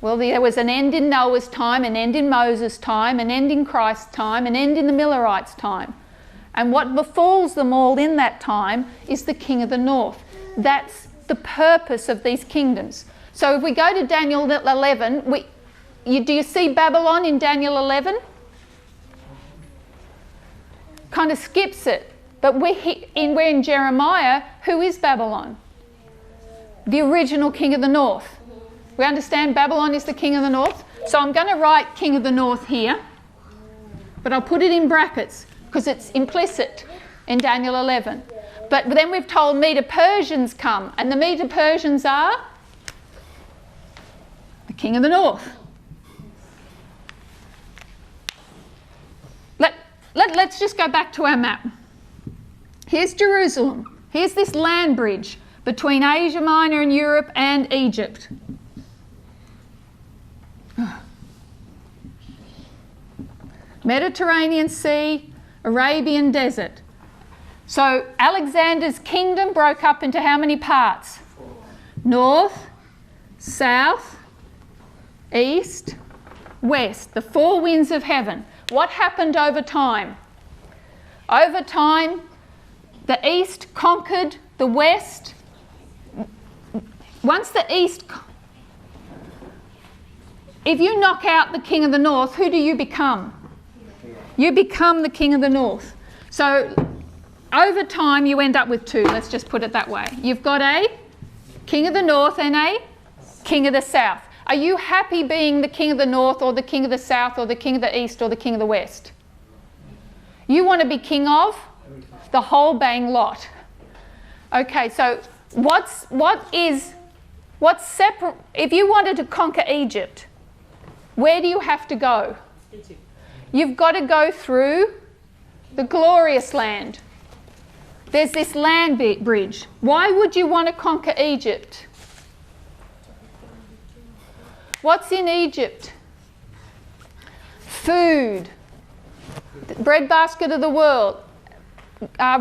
Well, there was an end in Noah's time, an end in Moses' time, an end in Christ's time, an end in the Millerites' time. And what befalls them all in that time is the king of the north. That's the purpose of these kingdoms. So if we go to Daniel 11, do you see Babylon in Daniel 11? Kind of skips it. But we're in Jeremiah. Who is Babylon? The original king of the north. We understand Babylon is the king of the north. So I'm going to write king of the north here, but I'll put it in brackets because it's implicit in Daniel 11. But then we've told Medo-Persians come, and the Medo-Persians are the king of the north. Let's just go back to our map. Here's Jerusalem. Here's this land bridge between Asia Minor and Europe and Egypt. Mediterranean Sea, Arabian Desert. So Alexander's kingdom broke up into how many parts? North, south, east, west. The four winds of heaven. What happened over time? Over time, the east conquered the west. Once the east... If you knock out the king of the north, who do you become? You become the king of the north. So over time you end up with two, let's just put it that way. You've got a king of the north and a king of the south. Are you happy being the king of the north or the king of the south or the king of the east or the king of the west? You want to be king of the whole bang lot. Okay, so what's separate? If you wanted to conquer Egypt, where do you have to go? Egypt. You've got to go through the glorious land. There's this land bridge. Why would you want to conquer Egypt? What's in Egypt? Food, the breadbasket of the world,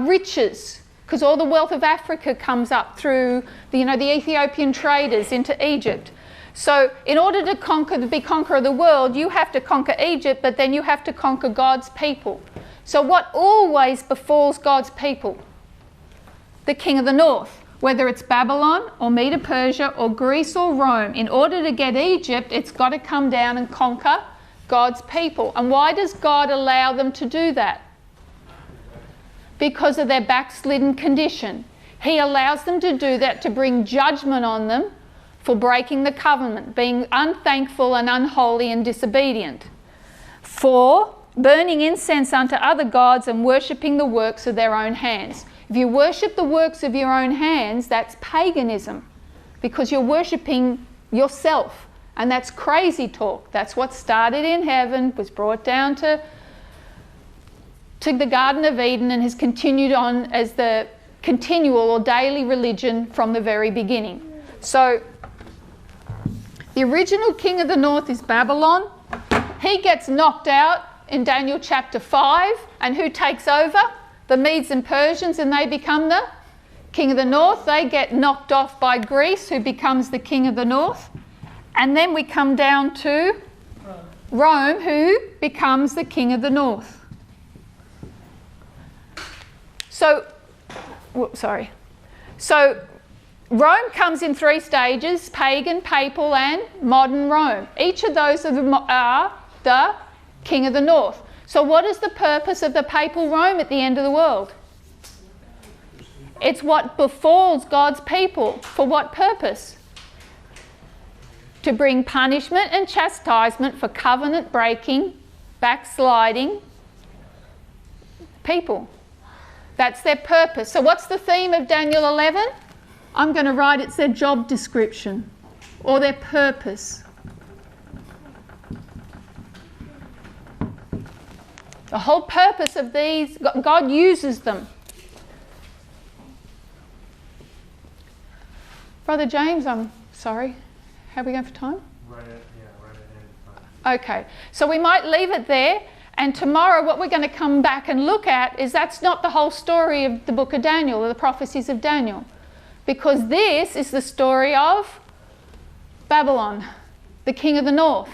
riches, because all the wealth of Africa comes up through the Ethiopian traders into Egypt. So in order to be conqueror of the world, you have to conquer Egypt, but then you have to conquer God's people. So what always befalls God's people? The king of the north, whether it's Babylon or Medo-Persia or Greece or Rome. In order to get Egypt, it's got to come down and conquer God's people. And why does God allow them to do that? Because of their backslidden condition. He allows them to do that to bring judgment on them for breaking the covenant, being unthankful and unholy and disobedient, for burning incense unto other gods and worshipping the works of their own hands. If you worship the works of your own hands, that's paganism, because you're worshipping yourself, and that's crazy talk. That's what started in heaven, was brought down to the Garden of Eden, and has continued on as the continual or daily religion from the very beginning. So the original king of the north is Babylon. He gets knocked out in Daniel chapter 5, and who takes over? The Medes and Persians, and they become the king of the north. They get knocked off by Greece, who becomes the king of the north. And then we come down to Rome, who becomes the king of the north. So Rome comes in 3 stages: pagan, papal, and modern Rome. Each of those are the king of the north. So what is the purpose of the papal Rome at the end of the world? It's what befalls God's people. For what purpose? To bring punishment and chastisement for covenant breaking, backsliding people. That's their purpose. So what's the theme of Daniel 11? I'm going to write it's their job description or their purpose. The whole purpose of these, God uses them. Brother James, I'm sorry. How are we going for time? Right at Okay, so we might leave it there, and tomorrow what we're going to come back and look at is that's not the whole story of the book of Daniel or the prophecies of Daniel, because this is the story of Babylon, the king of the north.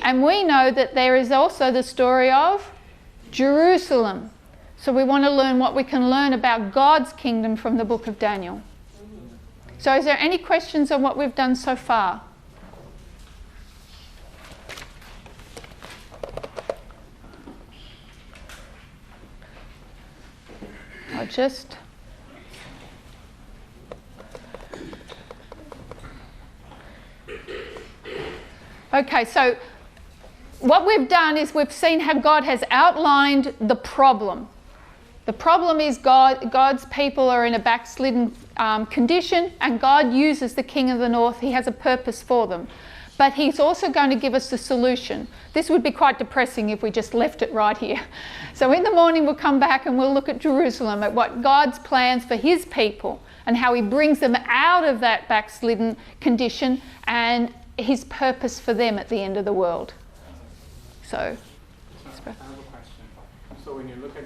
And we know that there is also the story of Jerusalem. So we want to learn what we can learn about God's kingdom from the book of Daniel. So is there any questions on what we've done so far? Okay, so what we've done is we've seen how God has outlined the problem. The problem is God's people are in a backslidden condition, and God uses the king of the north. He has a purpose for them. But he's also going to give us the solution. This would be quite depressing if we just left it right here. So in the morning we'll come back and we'll look at Jerusalem, at what God's plans for his people and how he brings them out of that backslidden condition and his purpose for them at the end of the world. So I have a question. So when you look at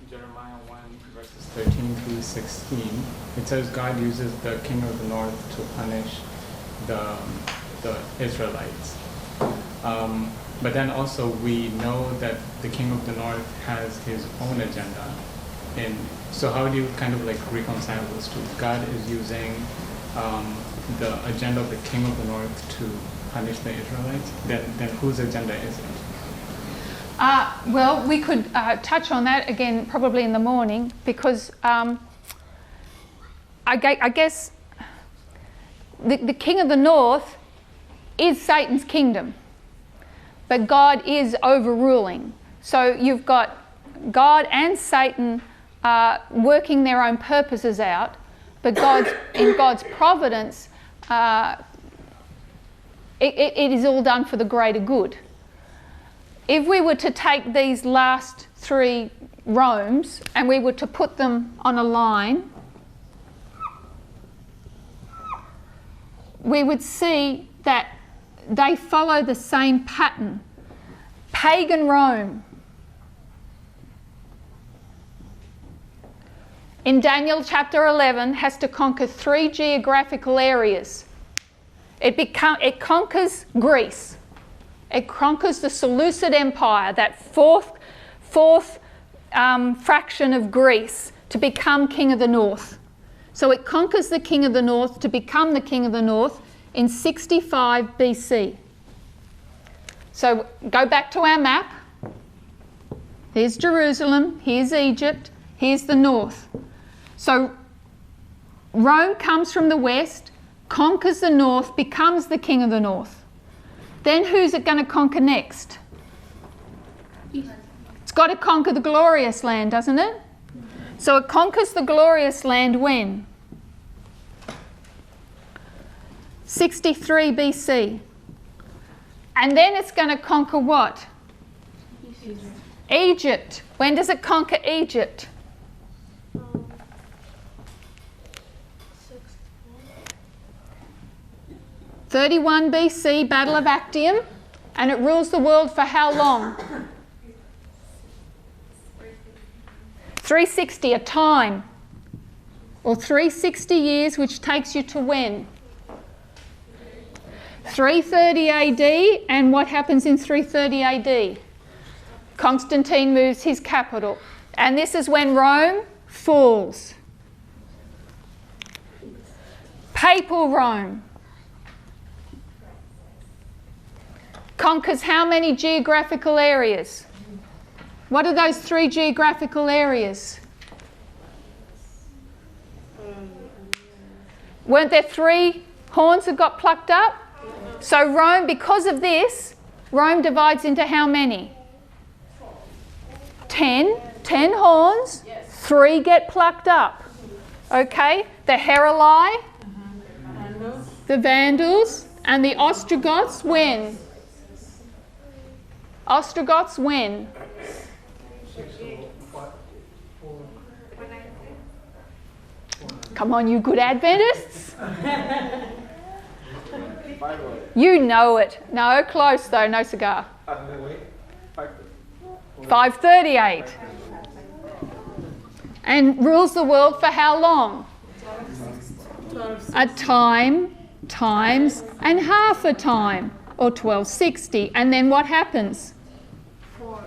Jeremiah 1 verses 13 through 16, it says God uses the king of the north to punish the Israelites. But then also we know that the king of the north has his own agenda. And so how do you kind of like reconcile those two? God is using the agenda of the king of the north to punish the Israelites. Then whose agenda is it? Well, we could touch on that again probably in the morning, because I guess the king of the north is Satan's kingdom, but God is overruling. So you've got God and Satan working their own purposes out, but in God's providence, it is all done for the greater good. If we were to take these last 3 Romes and we were to put them on a line, we would see that they follow the same pattern. Pagan Rome. In Daniel chapter 11 has to conquer 3 geographical areas. It conquers Greece. It conquers the Seleucid Empire, that fourth fraction of Greece, to become king of the north. So it conquers the king of the north to become the king of the north in 65 BC. So go back to our map. Here's Jerusalem, here's Egypt, here's the north. So Rome comes from the west, conquers the north, becomes the king of the north. Then who's it going to conquer next? It's got to conquer the glorious land, doesn't it? So it conquers the glorious land when? 63 BC. And then it's going to conquer what? Egypt. When does it conquer Egypt? 31 BC, Battle of Actium, and it rules the world for how long? 360, a time, or 360 years, which takes you to when? 330 AD, and what happens in 330 AD? Constantine moves his capital, and this is when Rome falls. Papal Rome conquers how many geographical areas? What are those 3 geographical areas? Weren't there 3 horns that got plucked up? So Rome, because of this, Rome divides into how many? 10. 10 horns, 3 get plucked up. Okay? The Heruli, the Vandals, and the Ostrogoths when? Ostrogoths when? Come on, you good Adventists. You know it. No, close though, no cigar. 538. And rules the world for how long? A time, times, and half a time, or 1260. And then what happens?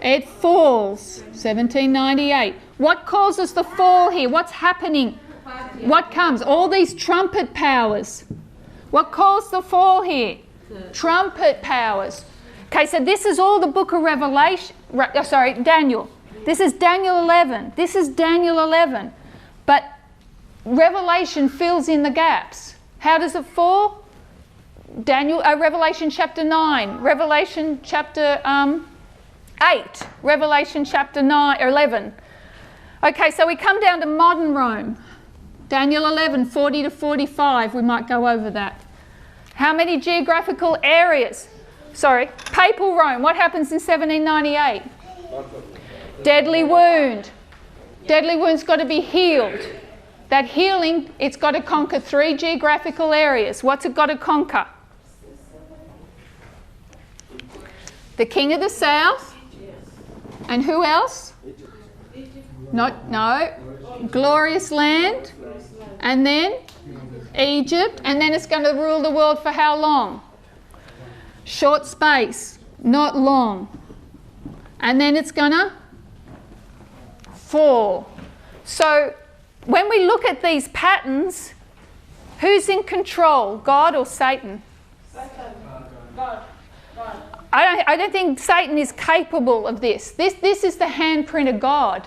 It falls, 1798. What causes the fall here? What's happening? What comes? All these trumpet powers. What caused the fall here? Trumpet powers. Okay, so this is all the book of Daniel. This is Daniel 11. This is Daniel 11. But Revelation fills in the gaps. How does it fall? Revelation chapter 9, Revelation chapter 8, Revelation chapter 11. Okay, so we come down to modern Rome. Daniel 11, 40 to 45, we might go over that. How many geographical areas? Sorry, Papal Rome, what happens in 1798? Deadly wound. Deadly wound's got to be healed. That healing, it's got to conquer 3 geographical areas. What's it got to conquer? The king of the south. And who else? No. Glorious land. And then Egypt. And then it's going to rule the world for how long? Short space, not long. And then it's going to fall. So when we look at these patterns, who's in control, God or Satan? God. I don't think Satan is capable of this. This is the handprint of God.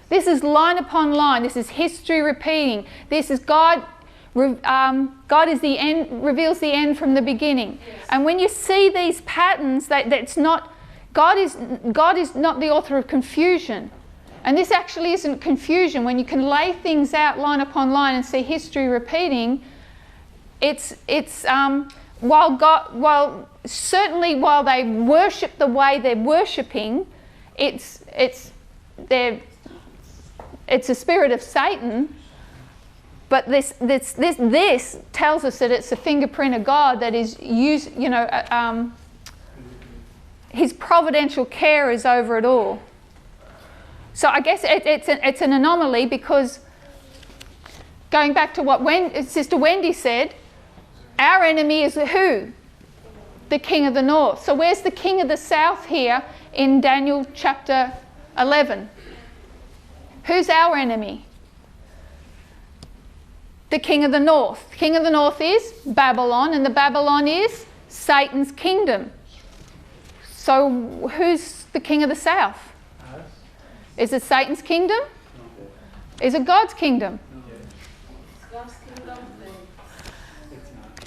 This is line upon line. This is history repeating. This is God. God is the end, reveals the end from the beginning. Yes. And when you see these patterns, that's not God is not the author of confusion. And this actually isn't confusion. When you can lay things out line upon line and see history repeating, it's while they worship the way they're worshipping, it's a spirit of Satan. But this tells us that it's a fingerprint of God that is used. His providential care is over it all. So I guess it's an anomaly, because going back to what Sister Wendy said, Our enemy is who? The king of the north. So where's the king of the south here in Daniel chapter 11? Who's our enemy? The king of the north. The king of the north is Babylon, and the Babylon is Satan's kingdom. So who's the king of the south? Us? Is it Satan's kingdom? Is it God's kingdom? God's kingdom, It's not.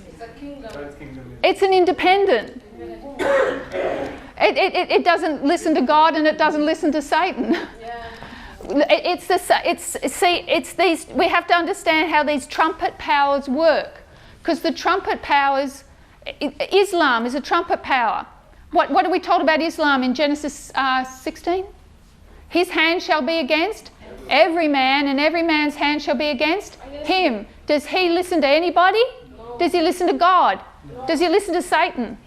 it's a kingdom. God's kingdom is It's an independent. It doesn't listen to God and it doesn't listen to Satan. Yeah. It's these. We have to understand how these trumpet powers work, because the trumpet powers, Islam is a trumpet power. What are we told about Islam in Genesis 16? His hand shall be against every man, and every man's hand shall be against him. Does he listen to anybody? No. Does he listen to God? Does he listen to Satan?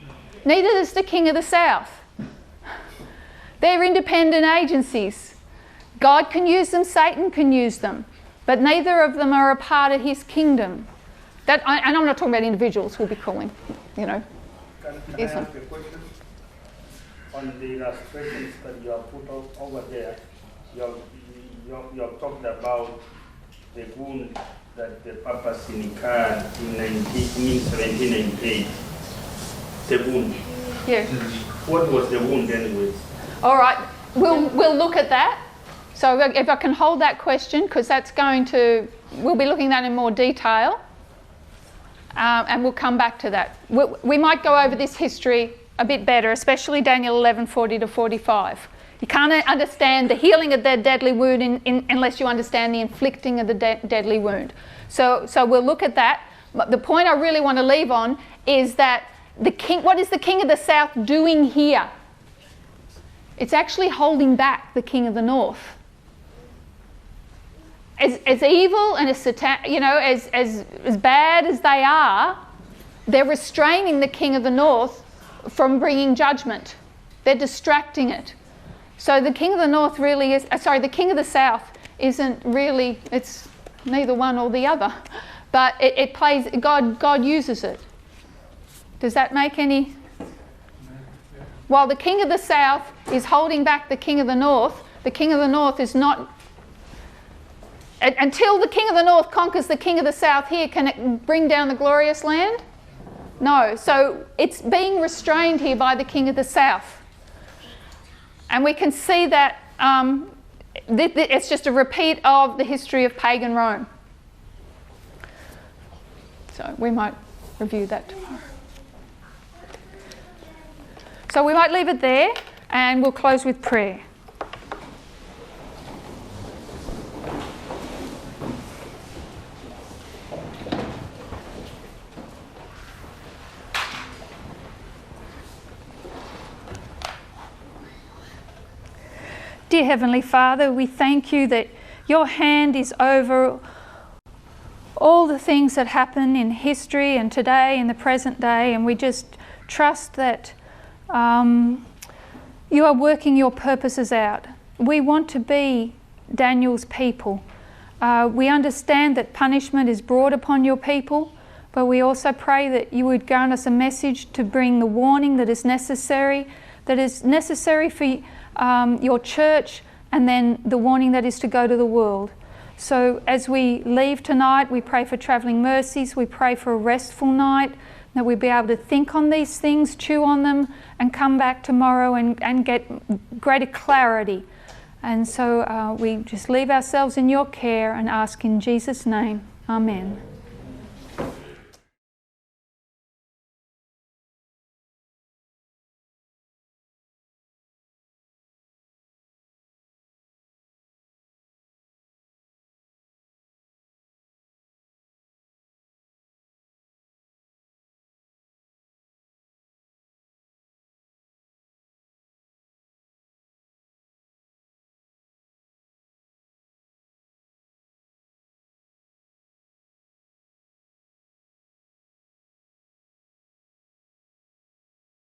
Neither does the king of the south. They're independent agencies. God can use them, Satan can use them, but neither of them are a part of his kingdom. And I'm not talking about individuals, we'll be calling, Can I Islam. ask a question? On the illustrations that you have put over there, you have talked about the wound that the Papa incurred in 1798. The wound. Yeah. What was the wound anyway? All right, we'll look at that. So if I can hold that question, because we'll be looking at that in more detail, and we'll come back to that. We might go over this history a bit better, especially Daniel 11:40 to 45. You can't understand the healing of their deadly wound unless you understand the inflicting of the deadly wound. So we'll look at that. But the point I really want to leave on is that what is the king of the south doing here? It's actually holding back the king of the north. As evil and as bad as they are, they're restraining the king of the north from bringing judgment. They're distracting it. So the king of the north really is, the king of the south isn't really, it's neither one or the other. But it plays, God uses it. Does that make any? While the king of the south is holding back the king of the north is not, until the king of the north conquers the king of the south here, can it bring down the glorious land? No. So it's being restrained here by the king of the south. And we can see that it's just a repeat of the history of pagan Rome. So we might review that tomorrow. So we might leave it there, and we'll close with prayer. Dear Heavenly Father, we thank you that your hand is over all the things that happen in history and today, in the present day, and we just trust that you are working your purposes out. We want to be Daniel's people. We understand that punishment is brought upon your people, but we also pray that you would grant us a message to bring the warning that is necessary for your church, and then the warning that is to go to the world. So as we leave tonight, we pray for travelling mercies, we pray for a restful night, that we'll be able to think on these things, chew on them, and come back tomorrow and get greater clarity. And so we just leave ourselves in your care and ask in Jesus' name. Amen.